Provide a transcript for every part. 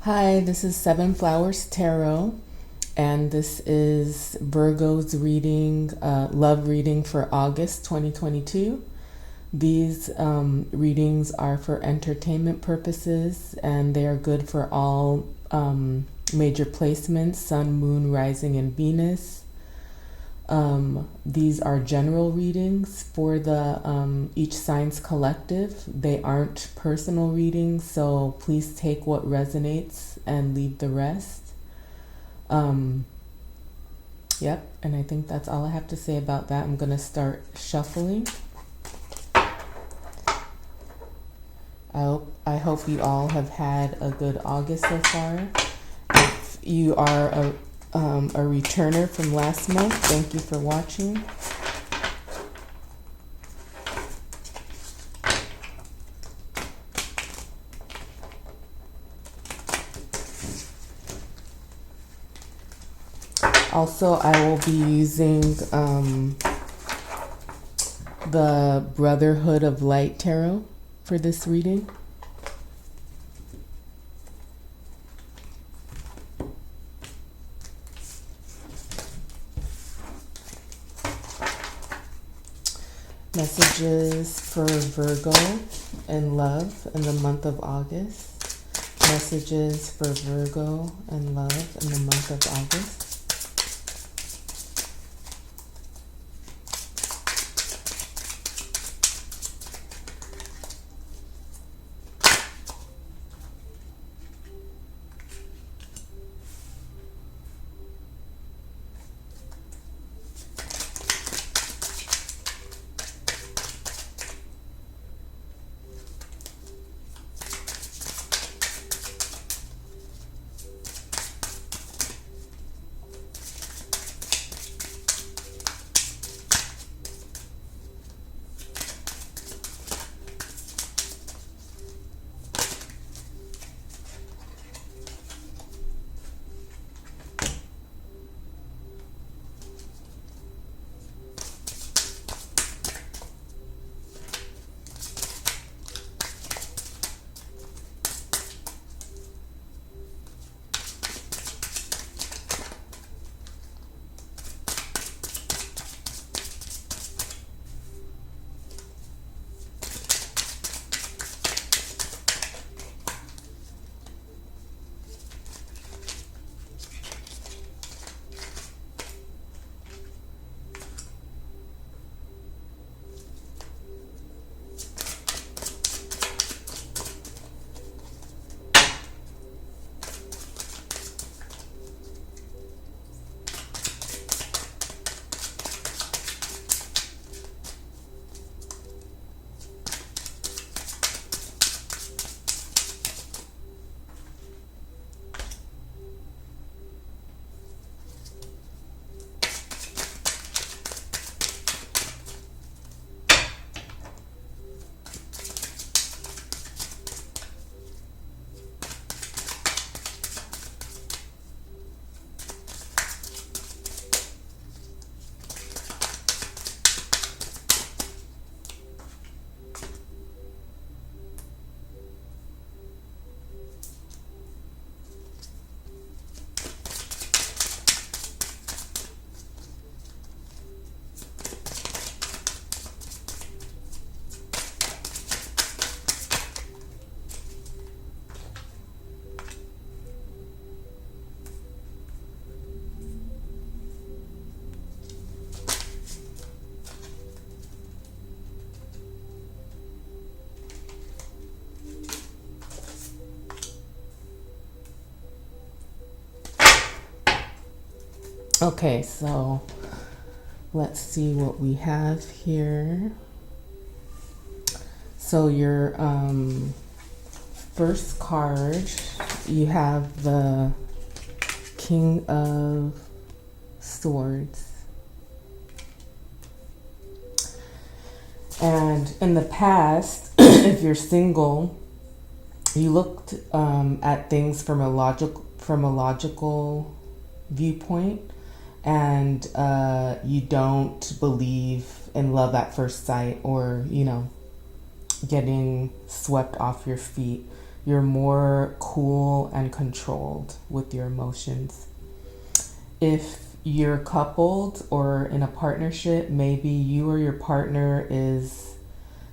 Hi, this is Flowerz Tarot, and this is Virgo's reading, love reading for August 2022. These readings are for entertainment purposes, and they are good for all major placements, Sun, Moon, Rising, and Venus. These are general readings for the each sign's collective. They aren't personal readings, so please take what resonates and leave the rest. Yep, and I think that's all I have to say about that. I'm going to start shuffling. I hope you all have had a good August so far. If you are a returner from last month, thank you for watching. Also, I will be using the Brotherhood of Light Tarot for this reading. Messages for Virgo and love in the month of August. Messages for Virgo and love in the month of August. Okay, so let's see what we have here. So your first card, you have the King of Swords. And in the past, if you're single, you looked at things from a logical viewpoint, and you don't believe in love at first sight, or getting swept off your feet. You're more cool and controlled with your emotions. If you're coupled or in a partnership, maybe you or your partner is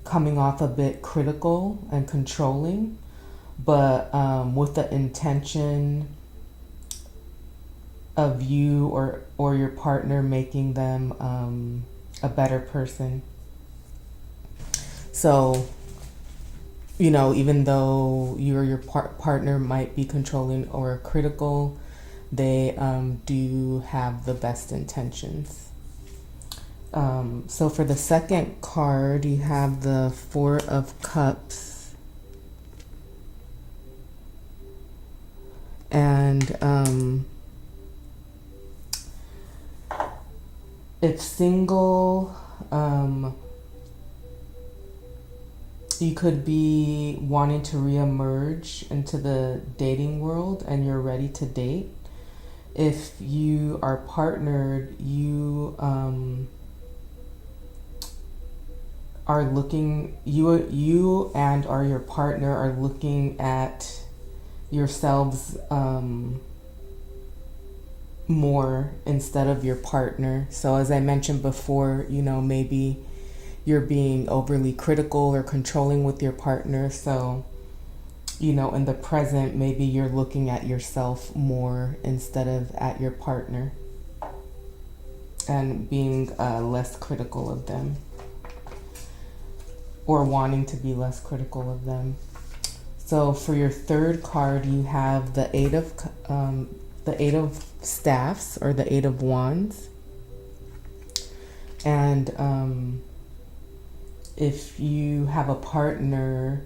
coming off a bit critical and controlling, but with the intention of you or your partner making them a better person. So, you know, even though you or your partner might be controlling or critical, they do have the best intentions. So for the second card, you have the Four of Cups. And if single, you could be wanting to reemerge into the dating world and you're ready to date. If you are partnered, you are looking, you and or your partner are looking at yourselves more instead of your partner. So as I mentioned before, you know, maybe you're being overly critical or controlling with your partner. So, you know, in the present, maybe you're looking at yourself more instead of at your partner and being less critical of them, or wanting to be less critical of them. So for your third card, you have the Eight of Staffs, or the Eight of Wands. And if you have a partner,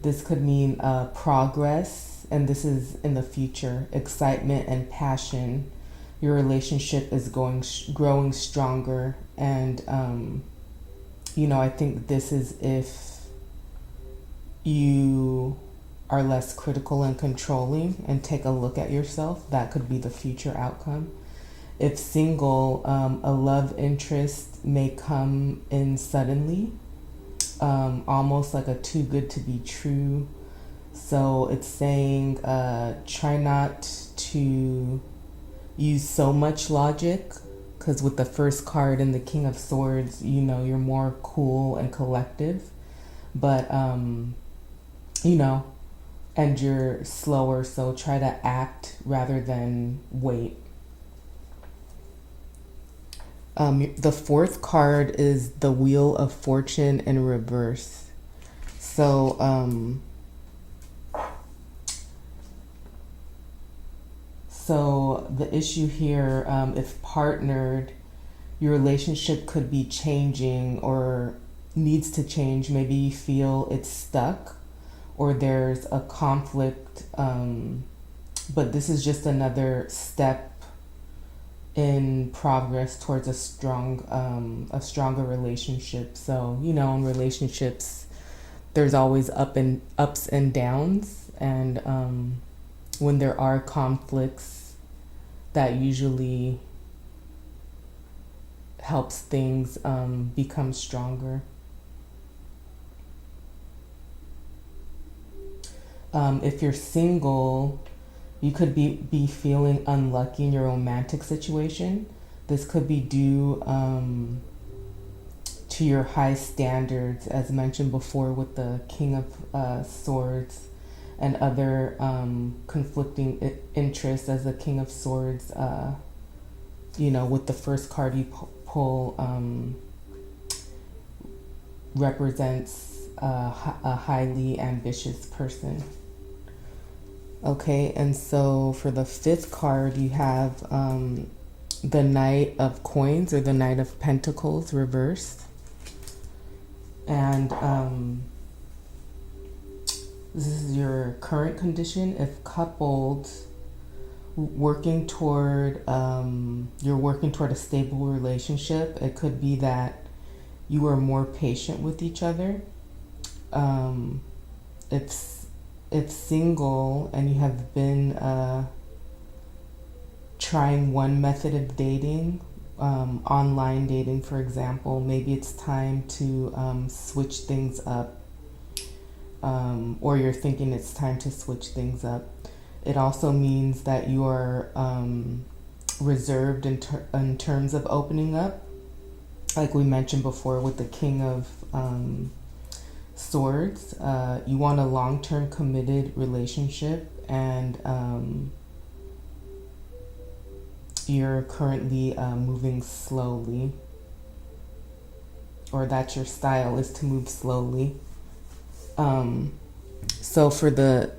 this could mean progress, and this is in the future, excitement and passion. Your relationship is growing stronger, and you know, I think this is if you are less critical and controlling and take a look at yourself. That could be the future outcome. If single, a love interest may come in suddenly, almost like a too good to be true. So it's saying try not to use so much logic, because with the first card and the King of Swords, you know, you're more cool and collective, but you know, and you're slower, so try to act rather than wait. The fourth card is the Wheel of Fortune in reverse. So the issue here, if partnered, your relationship could be changing or needs to change. Maybe you feel it's stuck or there's a conflict, but this is just another step in progress towards a stronger relationship. So, you know, in relationships, there's always ups and downs, and when there are conflicts, that usually helps things become stronger. If you're single, you could be feeling unlucky in your romantic situation. This could be due to your high standards, as mentioned before, with the King of Swords and other conflicting interests, as the King of Swords, you know, with the first card you pull, represents a highly ambitious person. Okay, and so for the fifth card, you have the Knight of Coins, or the Knight of Pentacles reversed. And this is your current condition. If coupled, you're working toward a stable relationship. It could be that you are more patient with each other. If single and you have been trying one method of dating, online dating, for example, maybe it's time to switch things up. or you're thinking it's time to switch things up. It also means that you are reserved in terms of opening up, like we mentioned before with the King of Swords. You want a long-term committed relationship, and you're currently moving slowly, or that's your style, is to move slowly. So for the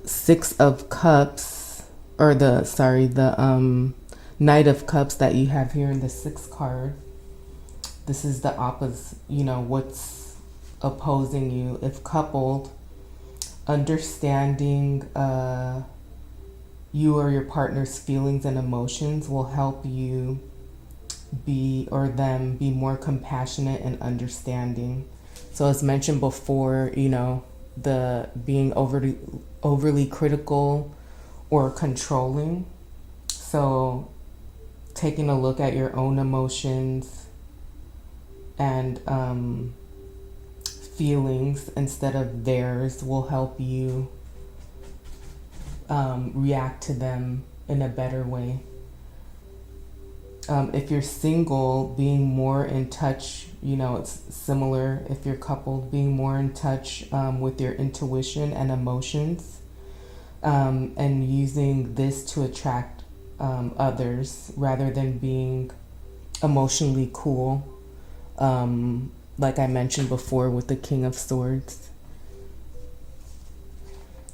Six of Cups, or the Knight of Cups that you have here in the sixth card, this is the opposite, what's opposing you. If coupled, understanding you or your partner's feelings and emotions will help you be more compassionate and understanding. So as mentioned before, the being overly critical or controlling. So taking a look at your own emotions and feelings instead of theirs will help you react to them in a better way. If you're single, being more in touch, it's similar. If you're coupled, being more in touch with your intuition and emotions, and using this to attract others rather than being emotionally cool, like I mentioned before with the King of Swords.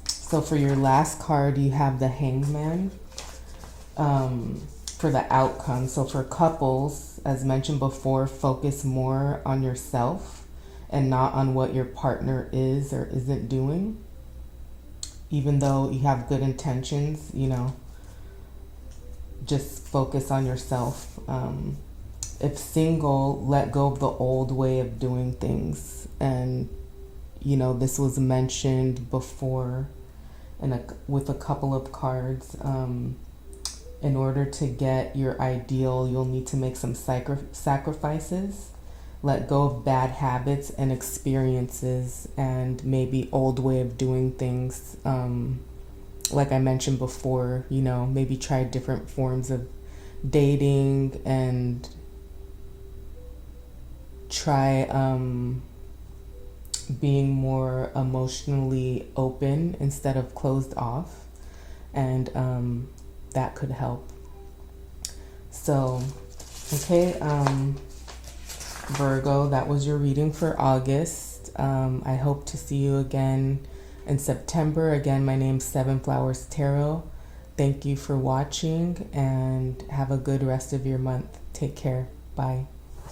So for your last card, you have the Hangman. For the outcome. So for couples, as mentioned before, focus more on yourself and not on what your partner is or isn't doing. Even though you have good intentions, just focus on yourself. If single, let go of the old way of doing things. And, this was mentioned before with a couple of cards. In order to get your ideal, you'll need to make some sacrifices. Let go of bad habits and experiences and maybe old way of doing things. Like I mentioned before, maybe try different forms of dating and try being more emotionally open instead of closed off. And that could help. So, okay, Virgo, that was your reading for August. I hope to see you again in September. Again, my name's Flowerz Tarot. Thank you for watching and have a good rest of your month. Take care. Bye.